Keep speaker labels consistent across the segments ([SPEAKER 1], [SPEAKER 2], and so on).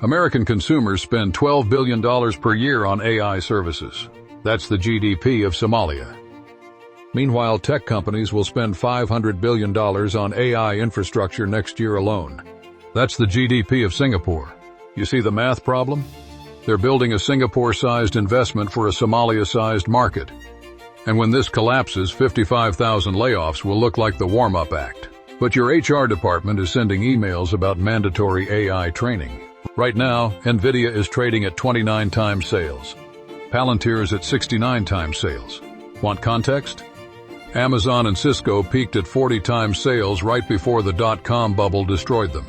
[SPEAKER 1] American consumers spend $12 billion per year on AI services. That's the GDP of Somalia. Meanwhile, tech companies will spend $500 billion on AI infrastructure next year alone. That's the GDP of Singapore. You see the math problem? They're building a Singapore-sized investment for a Somalia-sized market. And when this collapses, 55,000 layoffs will look like the warm-up act. But your HR department is sending emails about mandatory AI training. Right now, Nvidia is trading at 29 times sales. Palantir is at 69 times sales. Want context? Amazon and Cisco peaked at 40 times sales right before the dot-com bubble destroyed them.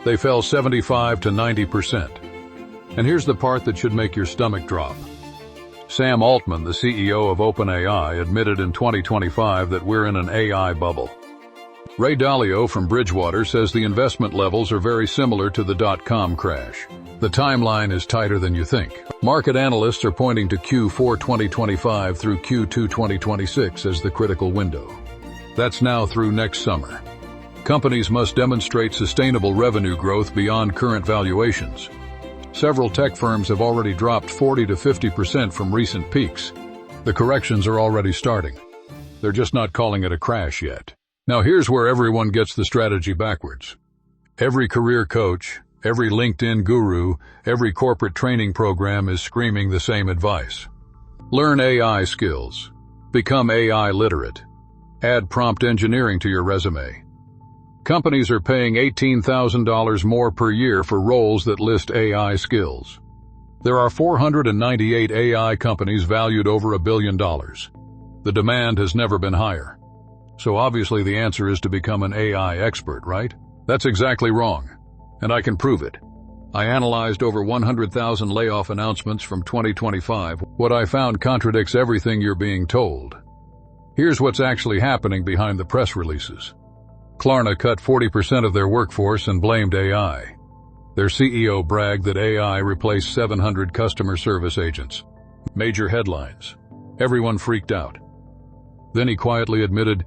[SPEAKER 1] They fell 75 to 90%. And here's the part that should make your stomach drop. Sam Altman, the CEO of OpenAI, admitted in 2025 that we're in an AI bubble. Ray Dalio from Bridgewater says the investment levels are very similar to the dot-com crash. The timeline is tighter than you think. Market analysts are pointing to Q4 2025 through Q2 2026 as the critical window. That's now through next summer. Companies must demonstrate sustainable revenue growth beyond current valuations. Several tech firms have already dropped 40 to 50% from recent peaks. The corrections are already starting. They're just not calling it a crash yet. Now here's where everyone gets the strategy backwards. Every career coach, every LinkedIn guru, every corporate training program is screaming the same advice. Learn AI skills. Become AI literate. Add prompt engineering to your resume. Companies are paying $18,000 more per year for roles that list AI skills. There are 498 AI companies valued over $1 billion. The demand has never been higher. So obviously the answer is to become an AI expert, right? That's exactly wrong. And I can prove it. I analyzed over 100,000 layoff announcements from 2025. What I found contradicts everything you're being told. Here's what's actually happening behind the press releases. Klarna cut 40% of their workforce and blamed AI. Their CEO bragged that AI replaced 700 customer service agents. Major headlines. Everyone freaked out. Then he quietly admitted,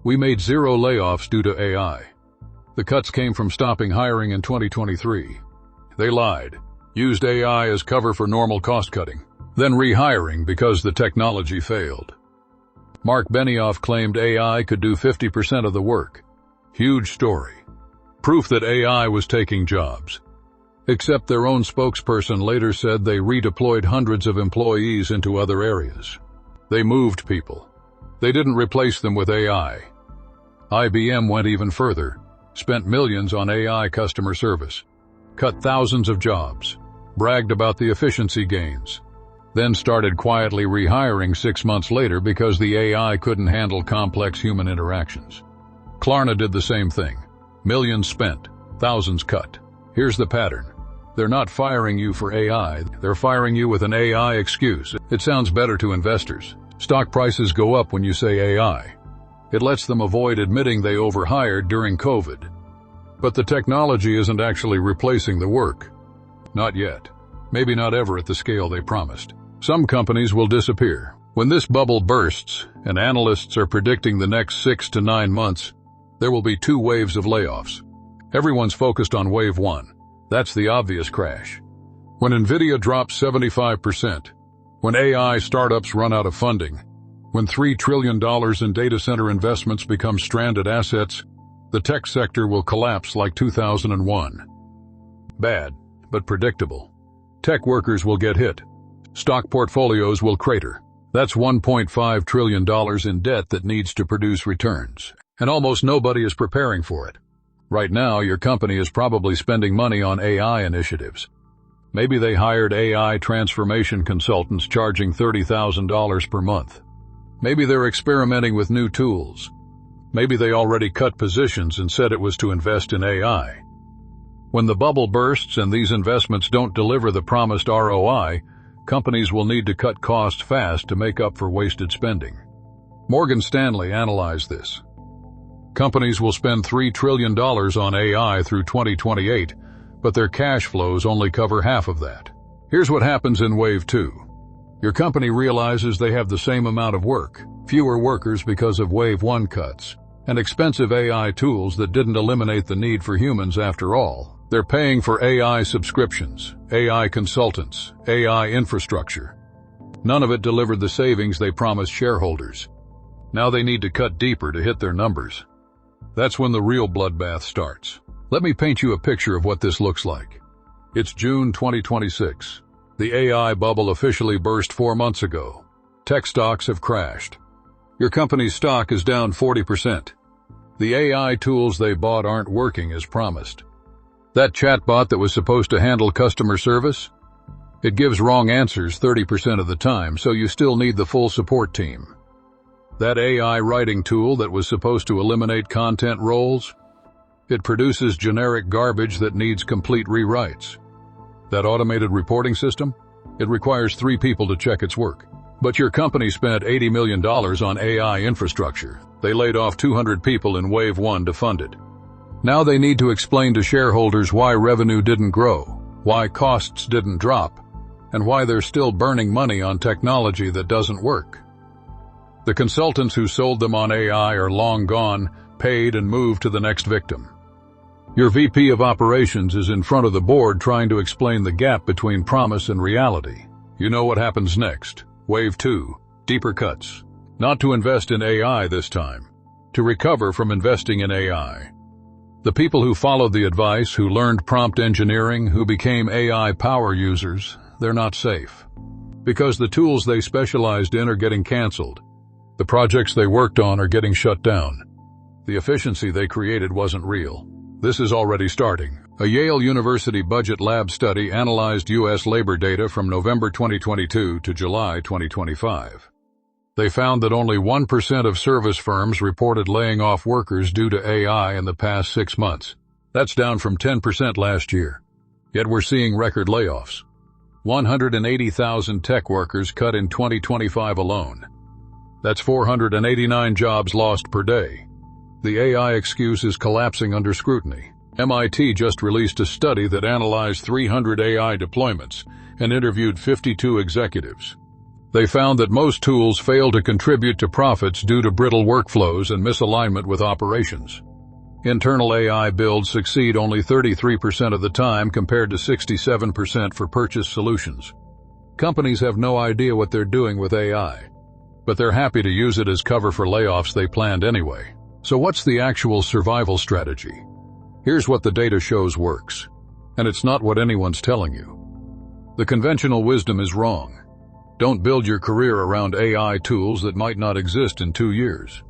[SPEAKER 1] "We made 0 layoffs due to AI. The cuts came from stopping hiring in 2023. They lied, used AI as cover for normal cost cutting, then rehiring because the technology failed." Mark Benioff claimed AI could do 50% of the work. Huge story. Proof that AI was taking jobs. Except their own spokesperson later said they redeployed hundreds of employees into other areas. They moved people. They didn't replace them with AI. IBM went even further, spent millions on AI customer service, cut thousands of jobs, bragged about the efficiency gains, then started quietly rehiring 6 months later because the AI couldn't handle complex human interactions. Klarna did the same thing. Millions spent, thousands cut. Here's the pattern. They're not firing you for AI, they're firing you with an AI excuse. It sounds better to investors. Stock prices go up when you say AI. It lets them avoid admitting they overhired during COVID. But the technology isn't actually replacing the work. Not yet. Maybe not ever at the scale they promised. Some companies will disappear. When this bubble bursts, and analysts are predicting the next 6 to 9 months, there will be 2 waves of layoffs. Everyone's focused on wave 1. That's the obvious crash. When Nvidia drops 75%, when AI startups run out of funding, when $3 trillion in data center investments become stranded assets, the tech sector will collapse like 2001. Bad, but predictable. Tech workers will get hit. Stock portfolios will crater. That's $1.5 trillion in debt that needs to produce returns. And almost nobody is preparing for it. Right now, your company is probably spending money on AI initiatives. Maybe they hired AI transformation consultants charging $30,000 per month. Maybe they're experimenting with new tools. Maybe they already cut positions and said it was to invest in AI. When the bubble bursts and these investments don't deliver the promised ROI, companies will need to cut costs fast to make up for wasted spending. Morgan Stanley analyzed this. Companies will spend $3 trillion on AI through 2028, but their cash flows only cover half of that. Here's what happens in Wave 2. Your company realizes they have the same amount of work, fewer workers because of Wave 1 cuts. and expensive AI tools that didn't eliminate the need for humans after all. They're paying for AI subscriptions, AI consultants, AI infrastructure. None of it delivered the savings they promised shareholders. Now they need to cut deeper to hit their numbers. That's when the real bloodbath starts. Let me paint you a picture of what this looks like. It's June 2026. The AI bubble officially burst 4 months ago. Tech stocks have crashed. Your company's stock is down 40%. The AI tools they bought aren't working as promised. That chatbot that was supposed to handle customer service? It gives wrong answers 30% of the time, so you still need the full support team. That AI writing tool that was supposed to eliminate content roles? It produces generic garbage that needs complete rewrites. That automated reporting system? It requires 3 people to check its work. But your company spent $80 million on AI infrastructure. They laid off 200 people in Wave 1 to fund it. Now they need to explain to shareholders why revenue didn't grow, why costs didn't drop, and why they're still burning money on technology that doesn't work. The consultants who sold them on AI are long gone, paid and moved to the next victim. Your VP of operations is in front of the board trying to explain the gap between promise and reality. You know what happens next. Wave 2, deeper cuts. Not to invest in AI this time, to recover from investing in AI. The people who followed the advice, who learned prompt engineering, who became AI power users, they're not safe. Because the tools they specialized in are getting canceled. The projects they worked on are getting shut down. The efficiency they created wasn't real. This is already starting. A Yale University budget lab study analyzed U.S. labor data from November 2022 to July 2025. They found that only 1% of service firms reported laying off workers due to AI in the past 6 months. That's down from 10% last year. Yet we're seeing record layoffs. 180,000 tech workers cut in 2025 alone. That's 489 jobs lost per day. The AI excuse is collapsing under scrutiny. MIT just released a study that analyzed 300 AI deployments and interviewed 52 executives. They found that most tools fail to contribute to profits due to brittle workflows and misalignment with operations. Internal AI builds succeed only 33% of the time compared to 67% for purchase solutions. Companies have no idea what they're doing with AI, but they're happy to use it as cover for layoffs they planned anyway. So what's the actual survival strategy? Here's what the data shows works, and it's not what anyone's telling you. The conventional wisdom is wrong. Don't build your career around AI tools that might not exist in 2 years.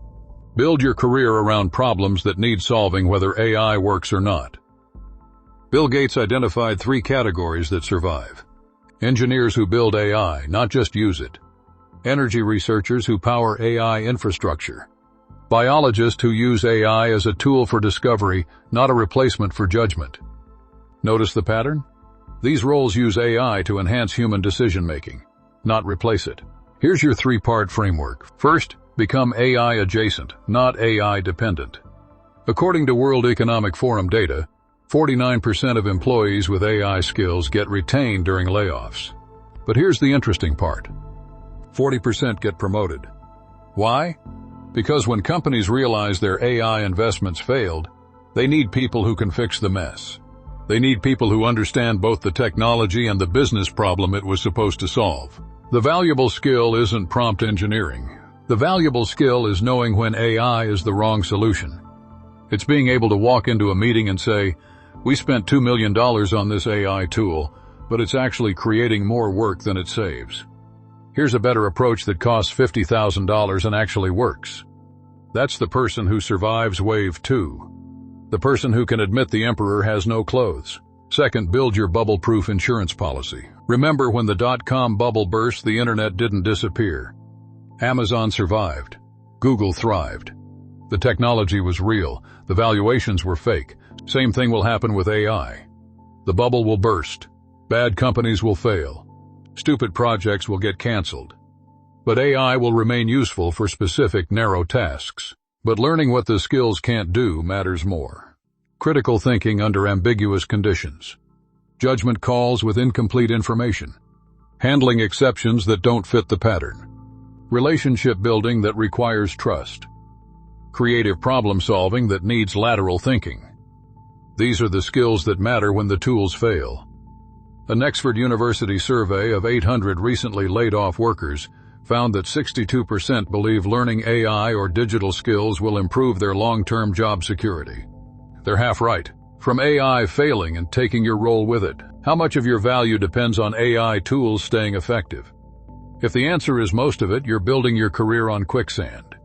[SPEAKER 1] Build your career around problems that need solving whether AI works or not. Bill Gates identified 3 categories that survive. Engineers who build AI, not just use it. Energy researchers who power AI infrastructure. Biologists who use AI as a tool for discovery, not a replacement for judgment. Notice the pattern? These roles use AI to enhance human decision-making, not replace it. Here's your 3-part framework. First, become AI adjacent, not AI dependent. According to World Economic Forum data, 49% of employees with AI skills get retained during layoffs. But here's the interesting part. 40% get promoted. Why? Because when companies realize their AI investments failed, they need people who can fix the mess. They need people who understand both the technology and the business problem it was supposed to solve. The valuable skill isn't prompt engineering. The valuable skill is knowing when AI is the wrong solution. It's being able to walk into a meeting and say, "We spent $2 million on this AI tool, but it's actually creating more work than it saves. Here's a better approach that costs $50,000 and actually works." That's the person who survives Wave 2. The person who can admit the emperor has no clothes. Second, build your bubble-proof insurance policy. Remember, when the dot-com bubble burst, the internet didn't disappear. Amazon survived. Google thrived. The technology was real. The valuations were fake. Same thing will happen with AI. The bubble will burst. Bad companies will fail. Stupid projects will get canceled. But AI will remain useful for specific, narrow tasks. But learning what the skills can't do matters more. Critical thinking under ambiguous conditions. Judgment calls with incomplete information. Handling exceptions that don't fit the pattern. Relationship building that requires trust. creative problem solving that needs lateral thinking. These are the skills that matter when the tools fail. An Oxford University survey of 800 recently laid off workers found that 62% believe learning AI or digital skills will improve their long-term job security. They're half right. From AI failing and taking your role with it, how much of your value depends on AI tools staying effective? If the answer is most of it, you're building your career on quicksand.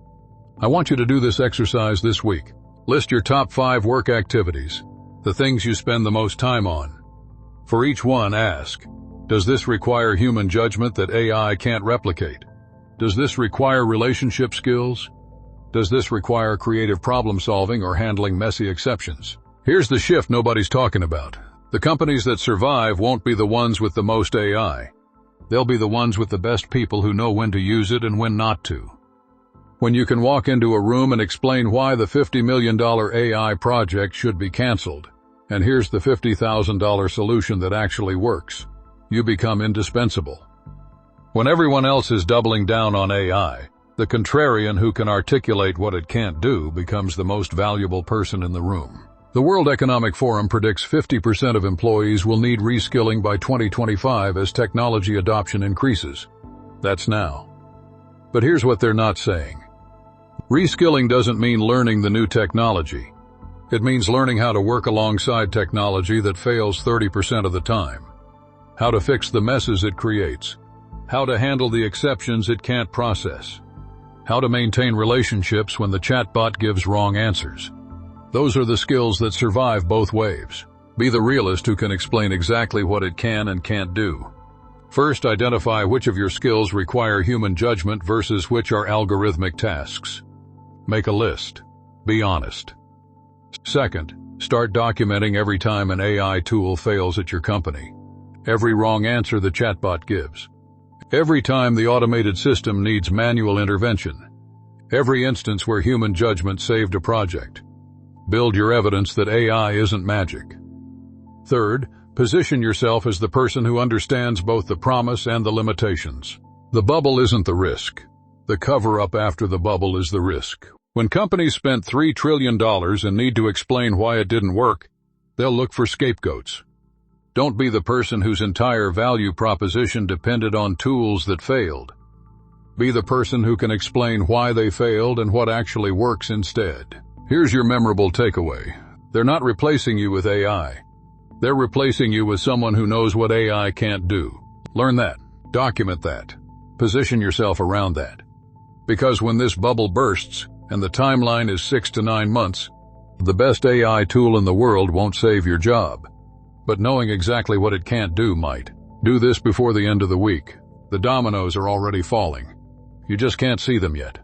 [SPEAKER 1] I want you to do this exercise this week. List your top 5 work activities, the things you spend the most time on. For each one, ask, does this require human judgment that AI can't replicate? Does this require relationship skills? Does this require creative problem solving or handling messy exceptions? Here's the shift nobody's talking about. The companies that survive won't be the ones with the most AI. They'll be the ones with the best people who know when to use it and when not to. When you can walk into a room and explain why the $50 million AI project should be canceled, and here's the $50,000 solution that actually works, you become indispensable. When everyone else is doubling down on AI, the contrarian who can articulate what it can't do becomes the most valuable person in the room. The World Economic Forum predicts 50% of employees will need reskilling by 2025 as technology adoption increases. That's now. But here's what they're not saying. Reskilling doesn't mean learning the new technology. It means learning how to work alongside technology that fails 30% of the time, how to fix the messes it creates, how to handle the exceptions it can't process, how to maintain relationships when the chatbot gives wrong answers. Those are the skills that survive both waves. Be the realist who can explain exactly what it can and can't do. First, identify which of your skills require human judgment versus which are algorithmic tasks. Make a list. Be honest. Second, start documenting every time an AI tool fails at your company. Every wrong answer the chatbot gives. Every time the automated system needs manual intervention. Every instance where human judgment saved a project. Build your evidence that AI isn't magic. Third, position yourself as the person who understands both the promise and the limitations. The bubble isn't the risk. The cover-up after the bubble is the risk. When companies spent $3 trillion and need to explain why it didn't work, they'll look for scapegoats. Don't be the person whose entire value proposition depended on tools that failed. Be the person who can explain why they failed and what actually works instead. Here's your memorable takeaway. They're not replacing you with AI. They're replacing you with someone who knows what AI can't do. Learn that. Document that. Position yourself around that. Because when this bubble bursts, and the timeline is 6 to 9 months, the best AI tool in the world won't save your job. But knowing exactly what it can't do might. Do this before the end of the week. The dominoes are already falling. You just can't see them yet.